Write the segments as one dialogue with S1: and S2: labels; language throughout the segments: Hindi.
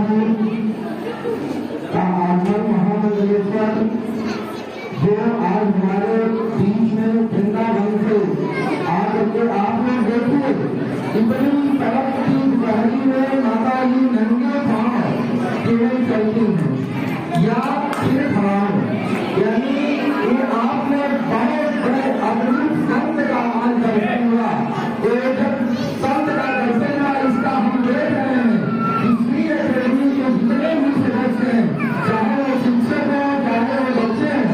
S1: का आगमन महामंडलेश्वर जो आज हमारे बीच में वृंदावन से आकर आप लोग देखिए इतनी सड़क की गहरी में माता जी नंगे पांव केवल चलती हैं या फिर खड़ा है, यानी ये आपने बहुत बड़े अद्भुत संत का आज दर्शन हुआ। जब संत का दर्शन हुआ इसका हम देख रहे हैं, इसलिए अकेडमी के जितने भी सदस्य हैं, चाहे वो शिक्षक हो चाहे वो बच्चे हैं,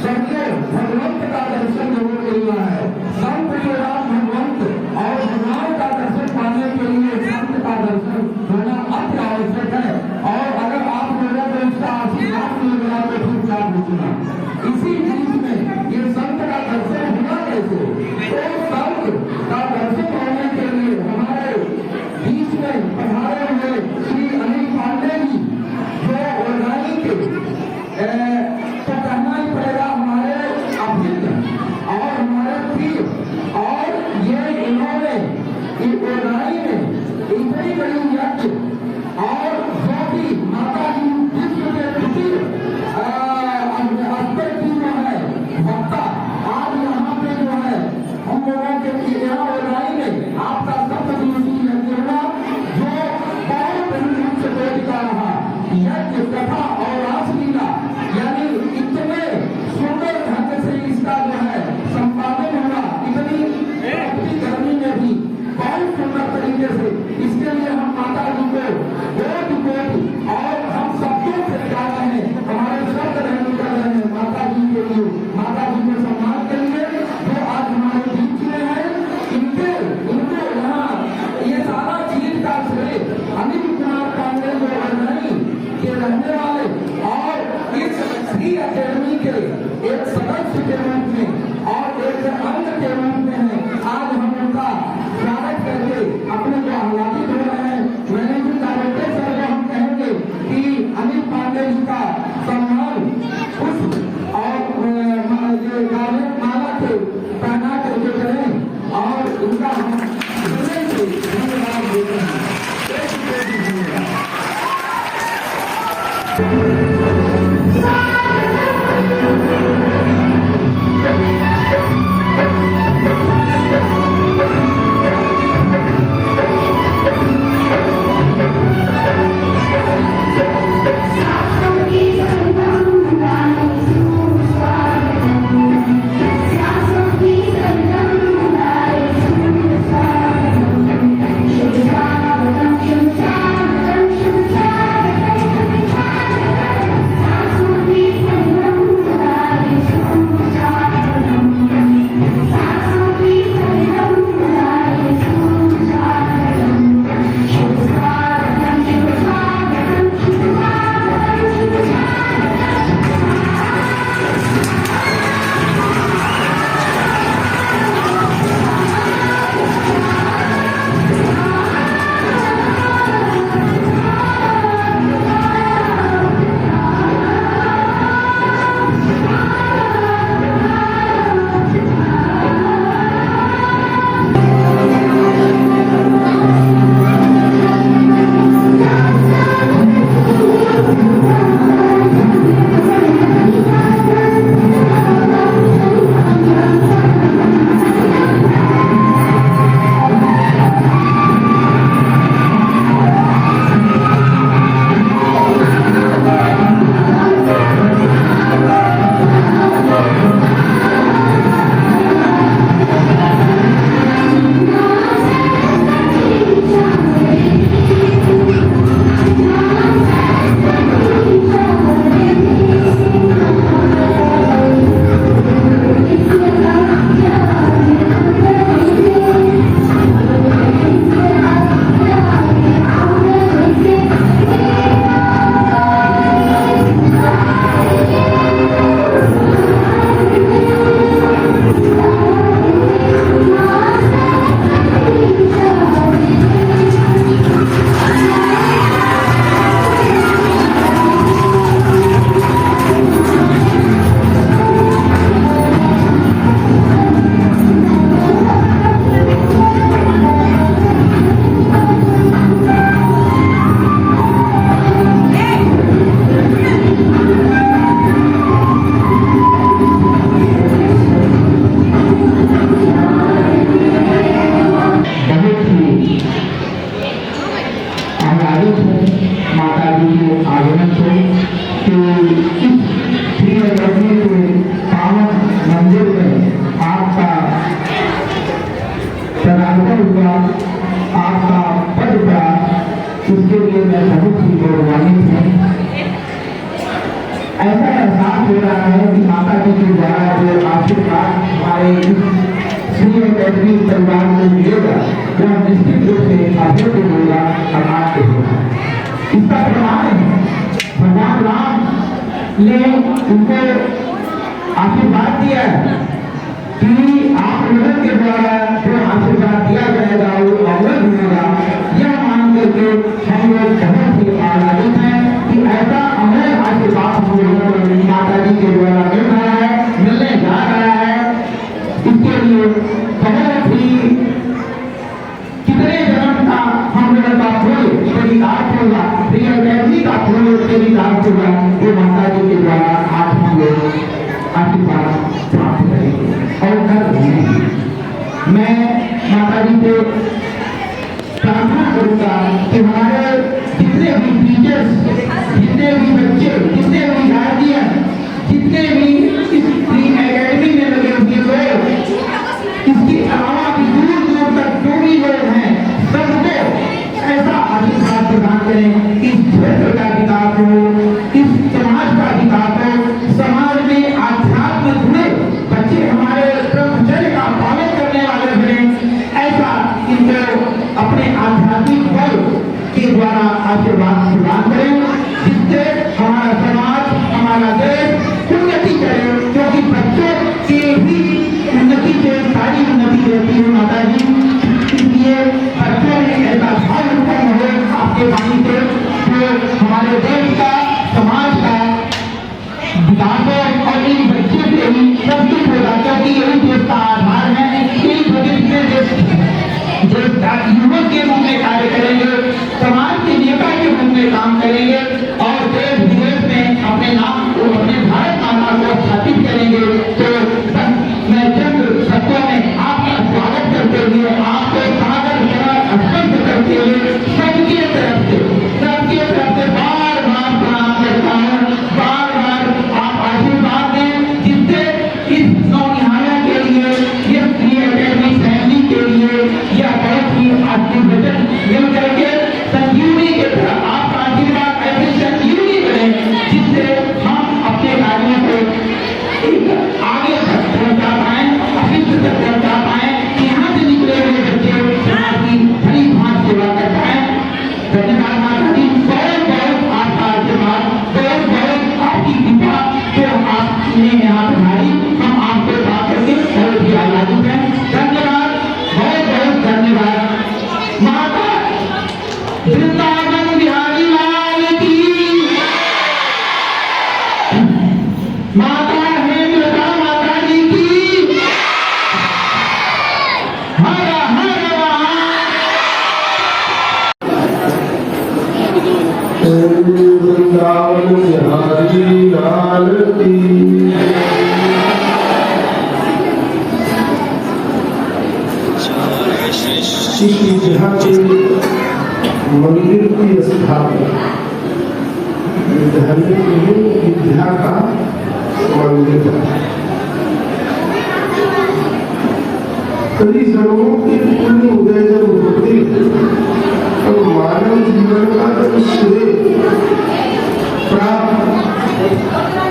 S1: सबको भगवंत का दर्शन जरूर मिलना है। संत के नाम भगवंत और भगवान का दर्शन पाने के लिए संत का दर्शन होना अति आवश्यक है। और अगर आप लोगों को इसका आशीर्वाद मिल गया तो फिर क्या पूछना। इसी बीच में ये संत का दर्शन होना कैसे, तो संत का दर्शन होने के लिए हमारे बीच में पधारे हुए श्री अनिल पांडे जी जो ओरगाई के तो कहना ही पड़ेगा हमारे अभिन्न और हमारे प्रिय, और ये इन्होंने ओरगाई में इतनी बड़ी यज्ञ और जो भी माता जी विश्व के कुटीर अस्तर की जो है भक्ता आज यहाँ पे जो है हम लोगों के यहाँ ओरगाई में आपका सप्तदिवसीय यज्ञ हुआ जो बहुत रूप से का रहा। यज्ञ कथा और रासलीला यानी इतने सुंदर ढंग से इसका जो है संपादन हुआ, इतनी गर्मी में भी बहुत सुंदर तरीके से। इसके लिए हम माता जी को बहुत और हम सबको से चाहते हैं, हमारे शब्द रहने कर रहे हैं माता जी के लिए, माता जी को सम्मान के लिए जो आज हमारे बीच में है। इनको यहाँ ये सारा चीज का श्रेय अनिल कुमार पांडे जो के रहने वाले और इस श्री अकेडमी के एक सदस्य के रूप में और एक अंग के रूप में है। आज हम उनका स्वागत करके अपने को आह्लादित हो रहे हैं। मैनेजिंग डायरेक्टर सर को हम कहेंगे कि अनिल पांडे जी का सम्मान पुष्प और माला के पहना करके करें और उनका हम धन्यवाद देते हैं। आह्लादित हूँ माता जी के आगमन से कि इस श्री अयोध्या के पावन मंदिर में आपका पदार्पण हुआ, आपका पद पड़ा, इसके लिए मैं बहुत ही गौरवान्वित हूँ। ऐसा एहसास हो रहा है कि माता जी के द्वारा जो आशीर्वाद हमारे श्री अयोध्या परिवार को मिलेगा वह निश्चित रूप से अभूत होगा, अमान्य होगा। इसका प्रमाण है भगवान राम ने उनको आशीर्वाद दिया है कि आप लोगों के द्वारा जो आशीर्वाद दिया जाएगा वो अवैध होगा। यह मान करके हम लोग बहुत ही आनंदित हैं कि ऐसा अमर आशीर्वाद हम लोगों को माता जी के द्वारा मिल रहा है, मिलने जा रहा है। इसके लिए बहुत ही कितने जन्म का हम लोगों का फूल चरितार्थ होगा, प्रिय व्यक्ति का फूल चरितार्थ होगा, वो माता जी के द्वारा आज हम लोग आशीर्वाद प्राप्त करेंगे और कर रहे हैं। मैं माता जी से प्रार्थना करूंगा कि हमारे जितने भी टीचर्स, जितने भी बच्चे, जितने भी गार्जियन, जितने भी इस प्री एकेडमी में लगे हुए लोग, इसके अलावा भी दूर दूर तक जो भी लोग हैं, सबको ऐसा आशीर्वाद प्रदान करें कि इस क्षेत्र का विकास हो, इस समाज का विकास हो, समाज में आध्यात्म जुड़े बच्चे हमारे ब्रह्मचर्य का पालन करने वाले बने। ऐसा इनको अपने आध्यात्मिक बल के द्वारा आशीर्वाद प्रदान करें, जिससे हमारा समाज, हमारा देश उन्नति करे, क्योंकि बच्चों के भी उन्नति से सारी उन्नति होती है माता जी। इसलिए बच्चों में ऐसा भाव उत्पन्न हो आपके वाणी से जो हमारे देश का, समाज का विकास हो और इन बच्चों से ही सब कुछ होगा, क्योंकि यही देश का आधार है। इन भविष्य देश का युवक के रूप में कार्य करेंगे, समाज के नेता के रूप में काम करेंगे और देश विदेश में अपने नाम को, अपने भारत माता को स्थापित करेंगे। तो मैं चंद्र सत्यों में आपका स्वागत करते हुए, आपको सादर स्पर्श करते हुए सबके तरफ से बार बार प्रणाम करता हूँ। बार बार आप आशीर्वाद दें, जिससे इस नौनिहालों के लिए, इस प्री एकेडमी फैमिली के लिए यह बहुत ही आशीर्वचन मिल करके संजीवनी के तरफ आपका आशीर्वाद ऐसे संजीवनी बने, जिससे हम अपने कार्यों को आगे तक पहुंचा पाए, अभिष्ट तक पहुंचा पाए, यहाँ से निकले हुए बच्चे समाज की भली भांति सेवा कर पाए। धन्यवाद माता जी, बहुत बहुत आपका आशीर्वाद, बहुत बहुत आपकी कृपा जो आपने यहाँ बनाई, हम आपको बात करके बहुत ही आह्लादित हैं। धन्यवाद, बहुत बहुत धन्यवाद। माता वृंदावन बिहारी लाल की, माता हेमलता माता जी की, हर हर
S2: वृंदावन बिहारी लाल की। जहाँ के मंदिर की स्थापना विद्या का मंदिर है। कई जन्मों की पुण्य उदय जब होती है तो मानव जीवन का जब श्रेय प्राप्त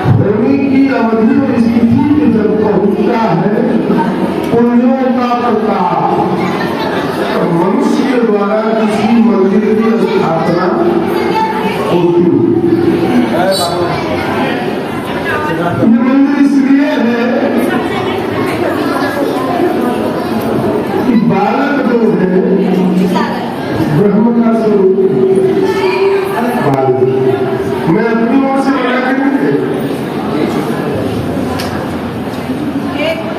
S2: होने की अवधि और स्थिति में जब पहुंचता है पुण्यों का प्रताप, मनुष्य के द्वारा किसी मंदिर की स्थापना होती है। ये मंदिर इसलिए है कि बालक जो है ब्रह्म का स्वरूप बालक, मैं अपनी ओर से बना के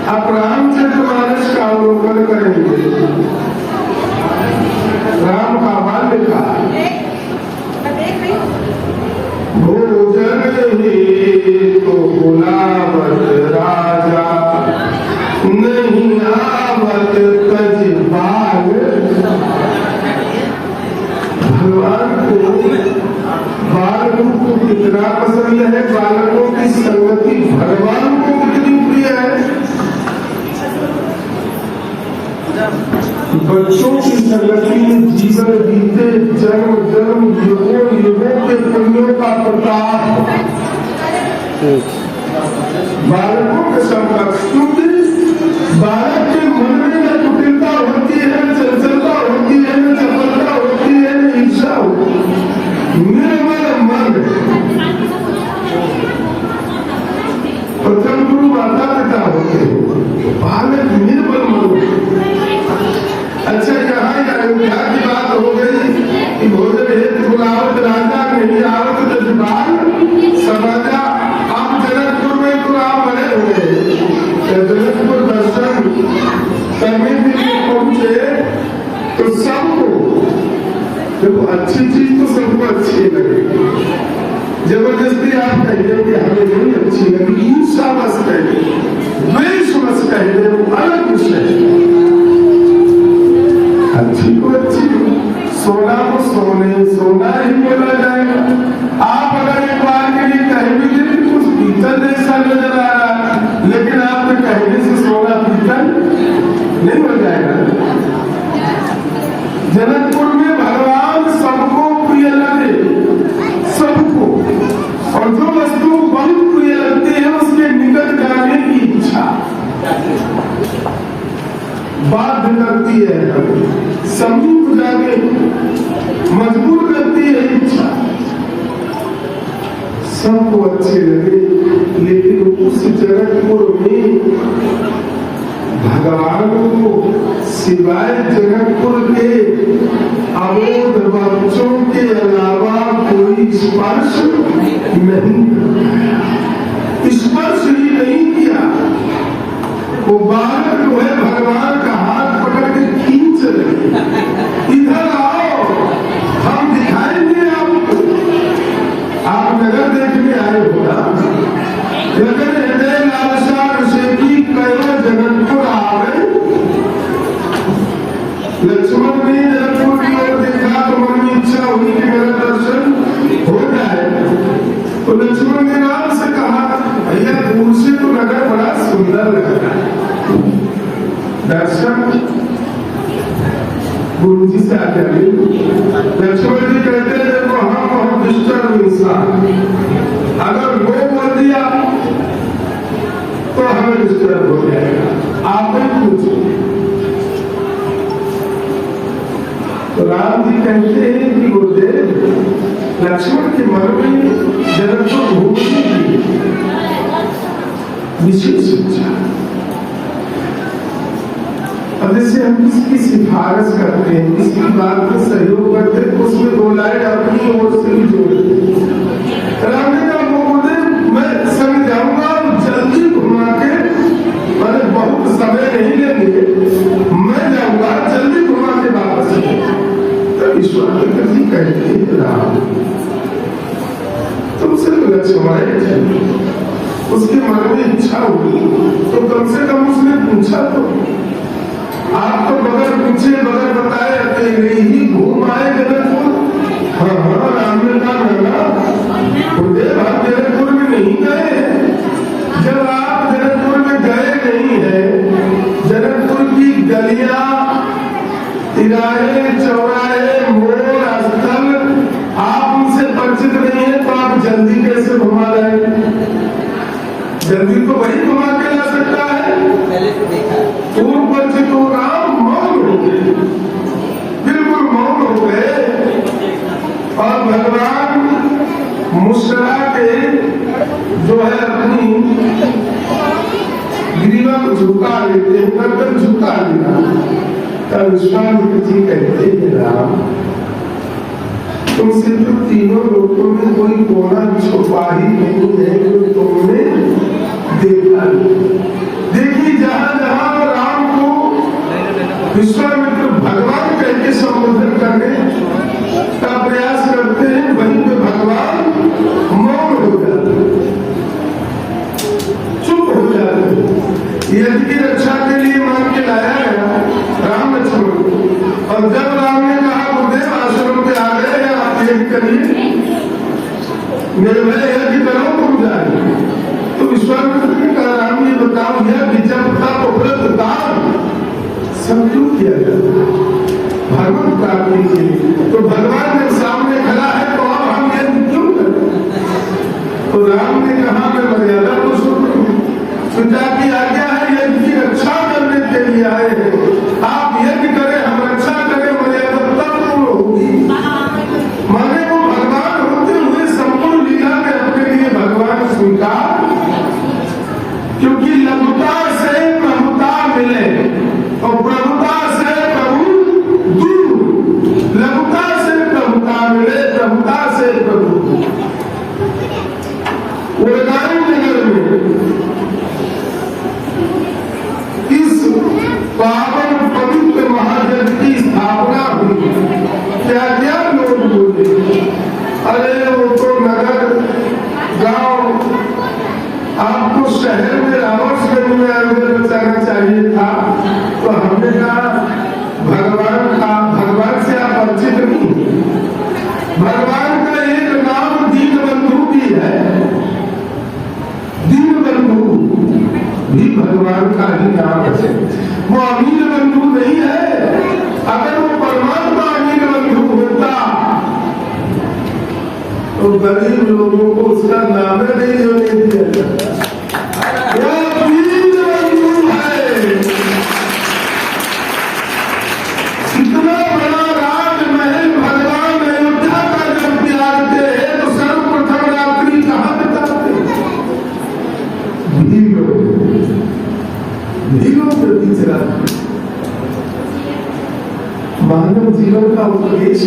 S2: आप रामचरितमानस का अवलोकन करेंगे। राम का बाल्यकाल इतना पसंद है, बालकों की संगति भगवान को कितनी प्रिय है। बच्चों की संगति में जीवन बीते, जन्म जन्म युगों युगों के पुण्यों का प्रताप बालकों के संपर्क, क्योंकि बालक के मन में न कुटिलता होती है, न चंचलता होती है, न चपलता होती है, न ईर्षा होती है, निर्मल मन। प्रथम गुरु माता पिता होते हैं, बालक निर्मल मन। अच्छा, यहाँ अयोध्या की बात हो गई कि भोजन हेतु बुलावत राजा नहीं आवत जजमान समाजा। आप जनकपुर में तो आप बने हुए, जनकपुर दर्शन करने के लिए पहुंचे तो सबको देखो, अच्छी चीज तो सबको अच्छी लगे। जबरदस्ती आप कहिए कि हमें नहीं अच्छी लगी, ईर्षा बस कहिए, द्वेष बस कहिए, वो अलग विषय। अच्छी को अच्छी, सोना को सोने सोना ही बोला जाएगा। आप अगर एक बार के लिए कहेंगे कि कुछ पीतल जैसा नजर आ रहा, लेकिन आपके कहने से सोना पीतल नहीं हो जाएगा। जनकपुर में भगवान सबको प्रिय लगे, सबको, और जो वस्तु बहुत प्रिय लगती है उसके निकट जाने की इच्छा बाध्य करती है, समीप जाके मजबूर करती है इच्छा। सबको अच्छे लगे, लेकिन उस जनकपुर में भगवान को सिवाय जनकपुर के अवोध बच्चों के अलावा कोई स्पर्श नहीं, स्पर्श ही नहीं किया। वो बालक जो है भगवान का हाथ पकड़ के खींच रहे, इधर आओ, हम दिखाएंगे आपको। आप नगर देखने आए हो ना, नगर हृदय लालसा ऋषि की कैवल जनकपुर आवे। लक्ष्मण ने जनकपुर की ओर देखा तो मन में इच्छा हुई कि मेरा दर्शन हो जाए, तो लक्ष्मण ने राम से कहा, भैया दूर से तो नगर बड़ा सुंदर लग रहा है, दर्शन गुरु जी से आज्ञा ली। लक्ष्मण जी कहते हैं, देखो हम बहुत डिस्टर्ब इंसान, अगर वो बोल दिया तो हमें डिस्टर्ब हो जाएगा, आप ही पूछो। तो राम जी कहते हैं कि गुरुदेव, लक्ष्मण के मन में जनकपुर घूमने की विशेष इच्छा। अब जैसे हम किसी की सिफारिश करते हैं, किसी की बात में सहयोग करते हैं, तो उसमें दो लाइन अपनी ओर से भी जोड़ते हैं। राम ने कहा, गुरुदेव मैं संग जाऊंगा और जल्दी घुमा के, मैंने बहुत समय नहीं लेंगे, मैं जाऊंगा जल्दी घुमा के वापस। तो विश्वामित्र जी कहते हैं, राम तुमसे तो लक्ष्मण उसके मन में इच्छा हुई तो कम से कम उसने पूछा तो। आप तो बगैर पूछे बगैर बताए अकेले ही घूम आए जनकपुर। हाँ हाँ, राम ने कहा, गुरुदेव आप जनकपुर में नहीं गए। जब आप जनकपुर में गए नहीं है, जनकपुर की गलियां, तिराहे, चौराहे, मोड़, स्थल आप उनसे परिचित नहीं है, तो आप जल्दी कैसे घुमा रहे? जल्दी तो वही घुमा के ला सकता है। पूर्व परिचित हो, राम मौन हो गए, बिल्कुल मौन हो गए, और भगवान मुस्कुरा के जो है अपनी ग्रीवा को झुका लेते हैं, गर्दन झुका लेना। तब विश्वामित्र जी कहते हैं, राम तुमसे तो तीनों लोगों में कोई कोना छुपा ही नहीं है जो तुमने देखा। देखिए, जहां जहां राम को विश्वामित्र भगवान कह के संबोधन करने का प्रयास करते हैं, वहीं पे भगवान मौन हो जाते, चुप हो जाते। यदि की रक्षा के लिए मान के लाया गया राम लक्ष्मण को, और जब राम ने कहा, गुरुदेव आश्रम पे आ गए, आप यही करिए, निर्भय यज्ञ करो तुम जाए। तो विश्वामित्र ने कहा राम ये बताओ यह जब था उपलब्ध दान सब क्यों किया जाता भगवत प्राप्ति के लिए? तो भगवान जब सामने खड़ा है तो अब हम यज्ञ क्यों करें? तो राम ने कहा मैं मर्यादा पुरुषोत्तम हूं, पिता की आज्ञा है यज्ञ की रक्षा करने के लिए आए हैं। आप यज्ञ करें हम रक्षा करें मर्यादा तब पूर्ण होगी। माने वो भगवान होते हुए संपूर्ण लीला में अपने लिए भगवान स्वीकार, क्योंकि लघुता से प्रभुता मिले और प्रभुता से प्रभु दूर। लघुता से प्रभुता मिले, प्रभुता से प्रभु। उड़गाई नगर में इस पावन पवित्र महाजन की स्थापना हुई। क्या क्या लोग बोले, अरे वो तो नगर गांव आपको शहर में रावण में आगे बचाना चाहिए था। तो हमने कहा भगवान से आप परिचित नहीं। भगवान का एक नाम दीनबंधु भी है। दीनबंधु भी भगवान का ही नाम है। वो अमीर बंधु नहीं है। अगर वो परमात्मा अमीर बंधु होता तो गरीब लोगों को उसका नाम नहीं होने दिया। वो दीन बंधु है। इतना बड़ा राजमहल भगवान अयोध्या का जब त्यागते हैं तो सर्वप्रथम रात्रि कहाँ बिताते? भीलों के बीच रात्रि। मानव जीवन का उपदेश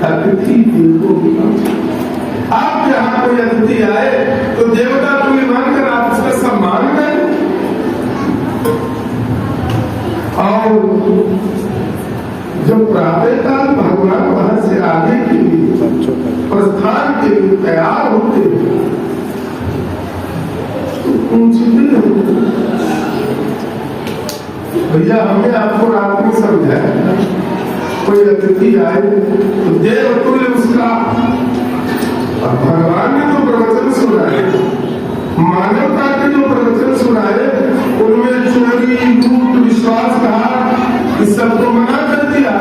S2: अतिथि देवो भव। आप यहाँ कोई अतिथि आए तो देवता कोई मानकर आप उसका सम्मान करें। और जब प्रातःकाल भगवान वहां से आगे के लिए प्रस्थान के लिए तैयार होते तो पूछते भैया हमने आपको रात में समझाया कोई अतिथि आए तो देवतुल्य उसका। भगवान ने जो प्रवचन सुनाए, मानवता के जो प्रवचन सुनाए, उनमें चोरी लूट विश्वासघात इस सब को मना कर दिया।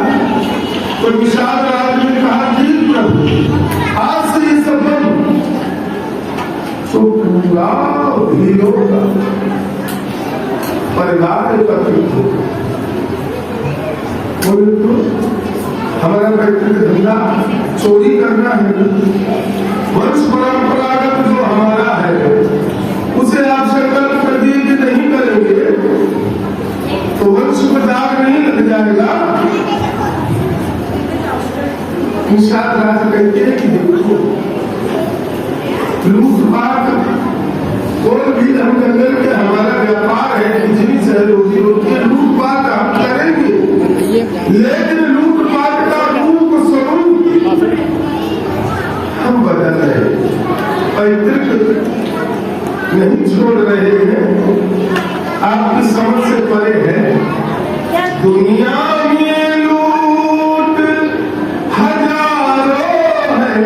S2: तो विशाल राज ने कहा ठीक प्रभु आज से ये सब बंद। तो पूरा भीलों का परिवार एकत्रित हो। बोले तो हमारा व्यक्तिगत धंधा चोरी करना है, वंश परंपरागत जो हमारा है उसे आप संकल्प कर दिए कि नहीं करेंगे तो वंश में दाग नहीं लग जाएगा। निषाद राज कहते हैं कि देखो लूटपाट कोई भी हम जंगल के हमारा व्यापार है, बिजली से रोजी रोटी है, लूटपाट हम करेंगे लेकिन लूटपाट का रूप स्वरूप हम बदल रहे, पैतृक नहीं छोड़ रहे हैं। आपकी समझ से परे है। दुनिया में लूट हजारों है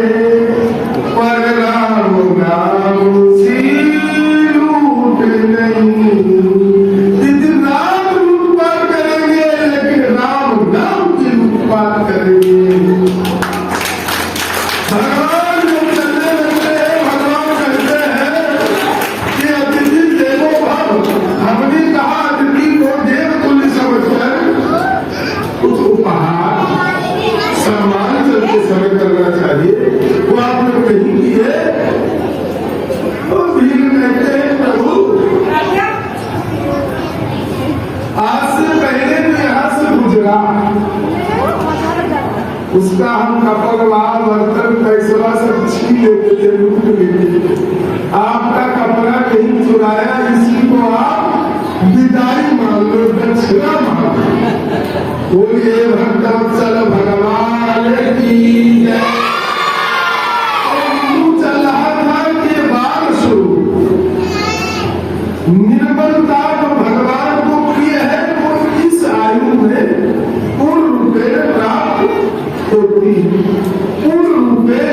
S2: पर राम नाम सी लूट नहीं। दिन रात लूटपाट करेंगे लेकिन राम नाम की लूटपाट करेंगे। भगवान जो चलने लगते हैं, भगवान कहते हैं कि अतिथि देवो भव। हमने कहा अतिथि को देव तुल्य समझकर कुछ उपहार सम्मान चलते समय करना चाहिए। वो आप लोग नहीं किए तो भील कहते हैं प्रभु आज से पहले तो यहाँ से गुजरा, उसका हम कपड़वार बर्तन पैसा सब छीन लेते थे, लूट लेते थे। आपका कपड़ा नहीं चुराया, इसी को आप विदाई मान लो, दक्षिणा मान लो। बोलिए भक्तवत्सल भगवान की जय। चल रहा था कि बाल शुरू निर्बलता जो भगवान को प्रिय है वो इस आयु में पूर्ण रूपे प्राप्त होती, पूर्ण रूपे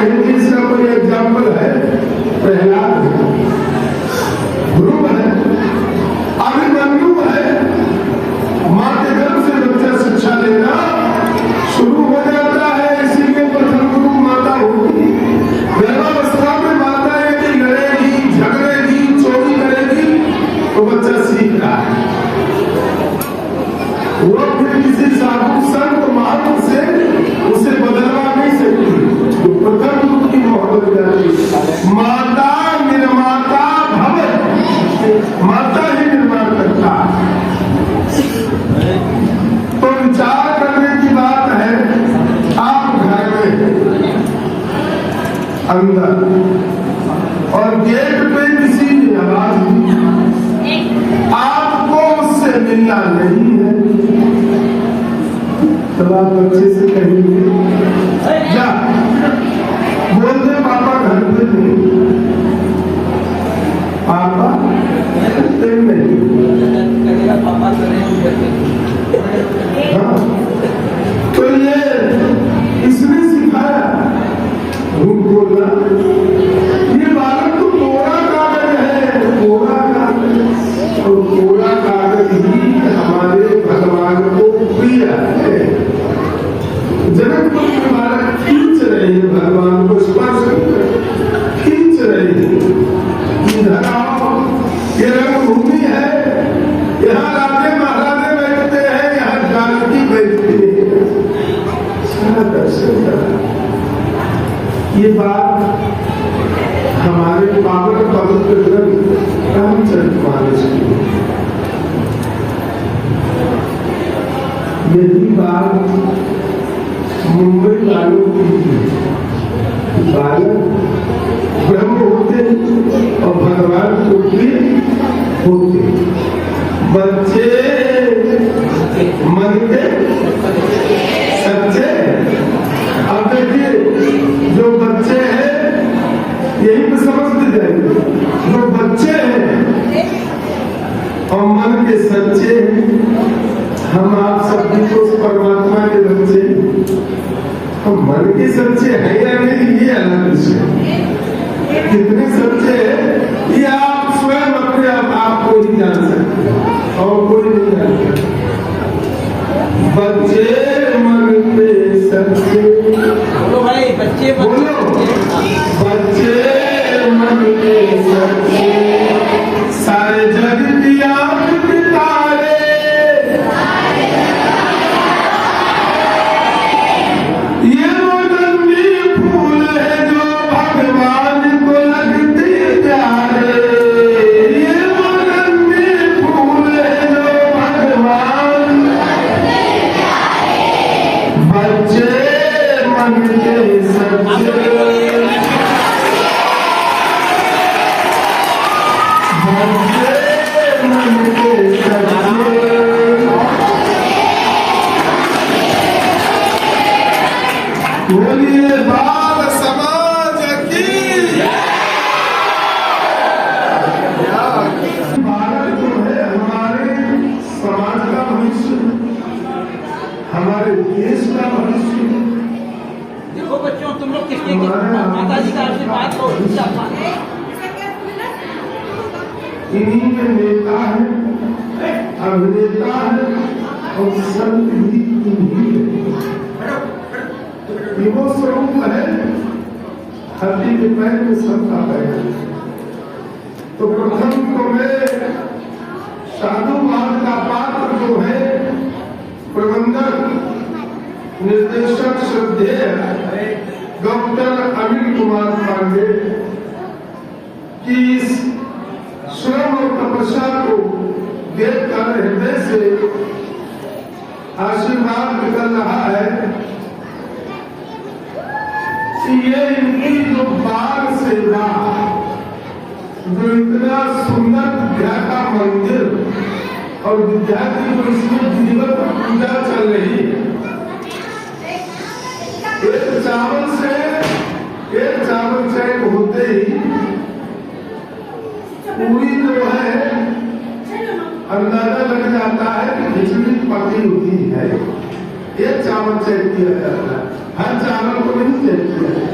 S2: कहेंगे इसका कोई एग्जाम्पल है? प्रहलाद है, ध्रुव है, अभिमन्यु है। माँ के गर्भ से बच्चा शिक्षा लेना शुरू हो जाता है, इसीलिए प्रथम गुरु माता होगी। गर्भावस्था में माता यदि लड़ेगी, झगड़ेगी, चोरी करेगी तो बच्चा सीख रहा है। वो फिर किसी साधु संत महात्मा से उसे बदलवा नहीं सकती। तो प्रथम गुरु की मोहब्बत जाती। माता निर्माता भव, माता ही निर्माण करता। तो विचार करने की बात है, आप घर में अंदर और गेट पे किसी की आवाज आपको उससे मिलना नहीं है, तो आप बच्चे से कहेंगे क्या बोलते पापा घर पे नहीं, पापा घर नहीं। हाँ, तो ये इसने सिखाया झूठ बोलना। ये बालक तो कोरा कागज है, कोरा कागज, और कोरा कागज ही हमारे भगवान को प्रिय है। जनकपुर के बालक खींच रहे हैं भगवान को, स्पर्श खींच रहे हैं। इधर आओ, ये रंगभूमि है, यहाँ राजे महाराजे बैठते हैं, यहाँ जानकी बैठती है। सारा दर्शन करा। ये बात हमारे पावन पवित्र ग्रंथ रामचरितमानस की, यही बात मुंबई वालों की। बालक ब्रह्म होते और भगवान को प्रिय होते। बच्चे मन के सच्चे। अब देखिए, जो बच्चे हैं यही तो समझते जाएंगे, जो बच्चे हैं और मन के सच्चे हैं। हम आप सभी को परमात्मा के बच्चे, हम मन के सच्चे हैं या नहीं ये अलग विषय। कितने सच्चे हैं ये आप स्वयं अपने आप को ही जान सकते हैं और कोई नहीं जानता। बच्चे मन के सच्चे,
S3: बोलो भाई, बच्चे
S2: बोलो, बच्चे मन के सच्चे, सारे जग की आंख के तारे, ये वो रंगी फूल है जो भगवान को लगते प्यारे। ये वो रंगी फूल है जो भगवान, बच्चे मन के सच्चे, बच्चे मन के सच्चे। बोलिए बाल समाज की। बालक जो है हमारे समाज का भविष्य, हमारे देश का भविष्य।
S3: देखो बच्चों, तुम लोग किसके माता जी का आशीर्वाद लो।
S2: इन्हीं के नेता है, अभिनेता है और संत भी इन्हीं है। वो स्वरूप है, हाथी के पैर में संत आता है। तो प्रथम तो मैं साधुवाद का पात्र जो है, प्रबंधक निर्देशक श्रद्धेय डॉक्टर अनिल कुमार पांडे की इस श्रम और तपस्या को देखकर हृदय से आशीर्वाद निकल रहा है कि ये इनकी जो बाल सेवा, जो इतना सुंदर विद्या का मंदिर और विद्या की जो इसमें जीवन पूजा चल रही है, एक चावल चैक होते ही पूरी जो है अंदाजा लग जाता है कि खिचड़ी पकी होती है। एक चावल चेक किया जाता है, हर चावल को नहीं चेक किया जाता।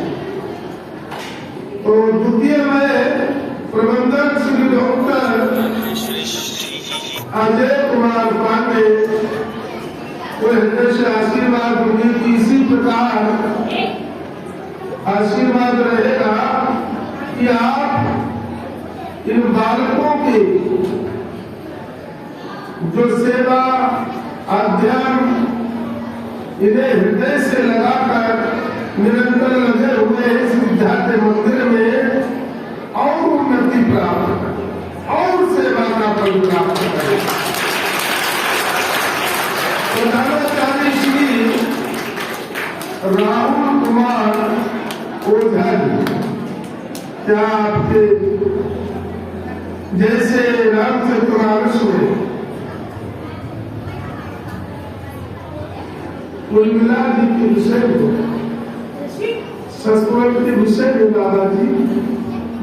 S2: तो द्वितीय में प्रबंधक श्री डॉक्टर अजय कुमार पांडे को हृदय से आशीर्वाद दूंगी कि इसी प्रकार आशीर्वाद रहेगा कि आप इन बालकों की जो सेवा अध्ययन इन्हें हृदय से लगाकर निरंतर लगे हुए इस विद्यार्थी मंदिर में और उन्नति प्राप्त करें और सेवा का फल प्राप्त करें। प्रधानाचार्य श्री राहुल कुमार ओझा जी, क्या आपके जैसे रामचरितमानस में उर्मिला जी के विषय में संस्मरण के विषय में बाबा जी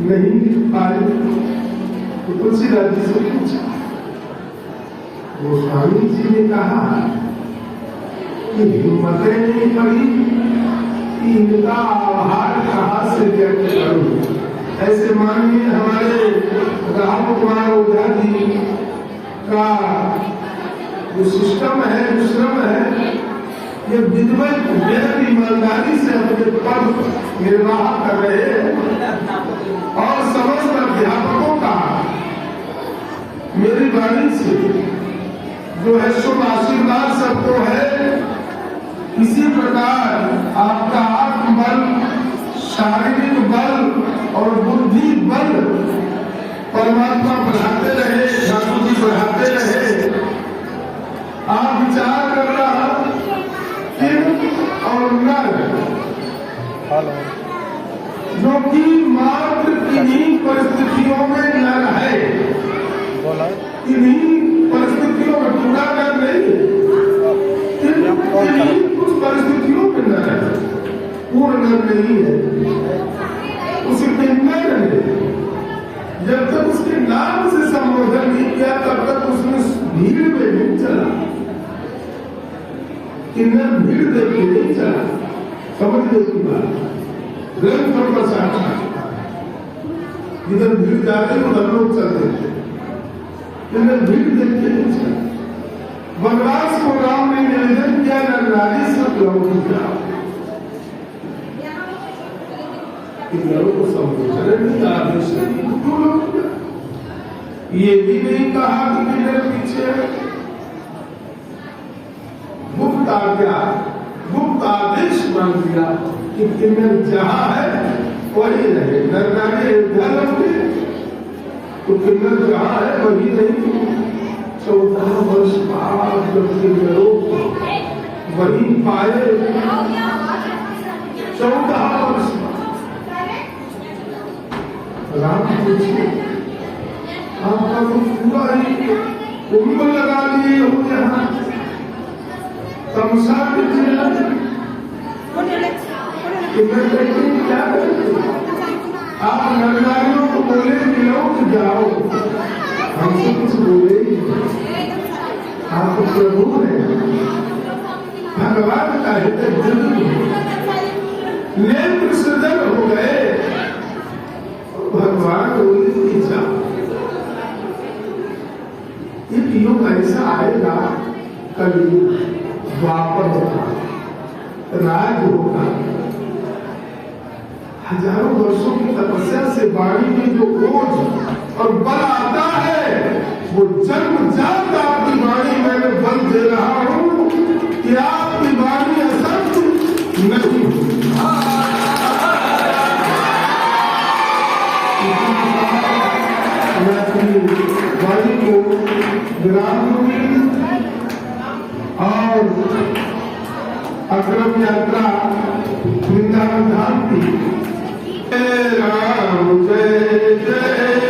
S2: नहीं लिख पाए तो तुलसीदास जी से पूछा। गोस्वामी जी ने कहा कि हिम्मतें नहीं पड़ी कि इनका आभार कहाँ से व्यक्त करूं। ऐसे माननीय हमारे राहुल कुमार ओझा जी का जो सिस्टम है, जो श्रम है, ये विधिवत बेहद ईमानदारी से अपने पद निर्वाह कर रहे हैं और समस्त अध्यापकों का मेरी वाणी से जो है शुभ आशीर्वाद सबको है। इसी प्रकार आपका आत्मबल, शारीरिक बल और बुद्धि बल परमात्मा बढ़ाते रहे, ठाकुर जी बढ़ाते रहे। आप विचार कर रहा और नर जो कि मात्र किन्हीं परिस्थितियों में नर है, किन्हीं परिस्थितियों में पूरा नर नहीं, कुछ परिस्थितियों में नर है, पूर्ण नर नहीं है। उसे नर है, जब तक उसके नाम से संबोधन नहीं किया तब तक उसने भीड़ में नहीं चला, किन्नर भीड़ देख के नहीं चला। समझ लो की बात, ग्रंथ पर साक्षात जिधर भीड़ जाते उधर लोग चलते थे, किन्नर भीड़ देख के नहीं चला। वनवास को राम ने निवेदन किया, नारी सब लौट जाओ। किन्नरों को संबोधन आदेश ये भी नहीं कहा कि किन्नर पीछे गुप्त आज्ञा, गुप्त आदेश मान दिया कि किन्नर जहां है वही रहे। नर नारी अयोध्या लौटे तो किन्नर जहां है वही नहीं। 14 वर्ष बाद जब किन्नरों वही पाए, 14 वर्ष राम पूछे आपका तो पूरा ही उम्र लगा लिए हो यहाँ तमसा के क्या आप नरनारियों को बोले लौट जाओ, हमसे कुछ बोले ही आप प्रभु है, भगवान का हृदय नेत्र सृजन हो गए। भगवान बोले कि जाओ, एक युग ऐसा आएगा कलयुग द्वापर होगा, राज होगा। हजारों वर्षों की तपस्या से वाणी में जो ओज और बल आता है, वो जन्मजात आपकी वाणी मैंने बल दे रहा हूं कि आपकी वाणी असत्य नहीं होगी। मैं अपनी वाणी को विराम दूंगी और अक्रम यात्रा वृंदावन धाम की। राम जय जय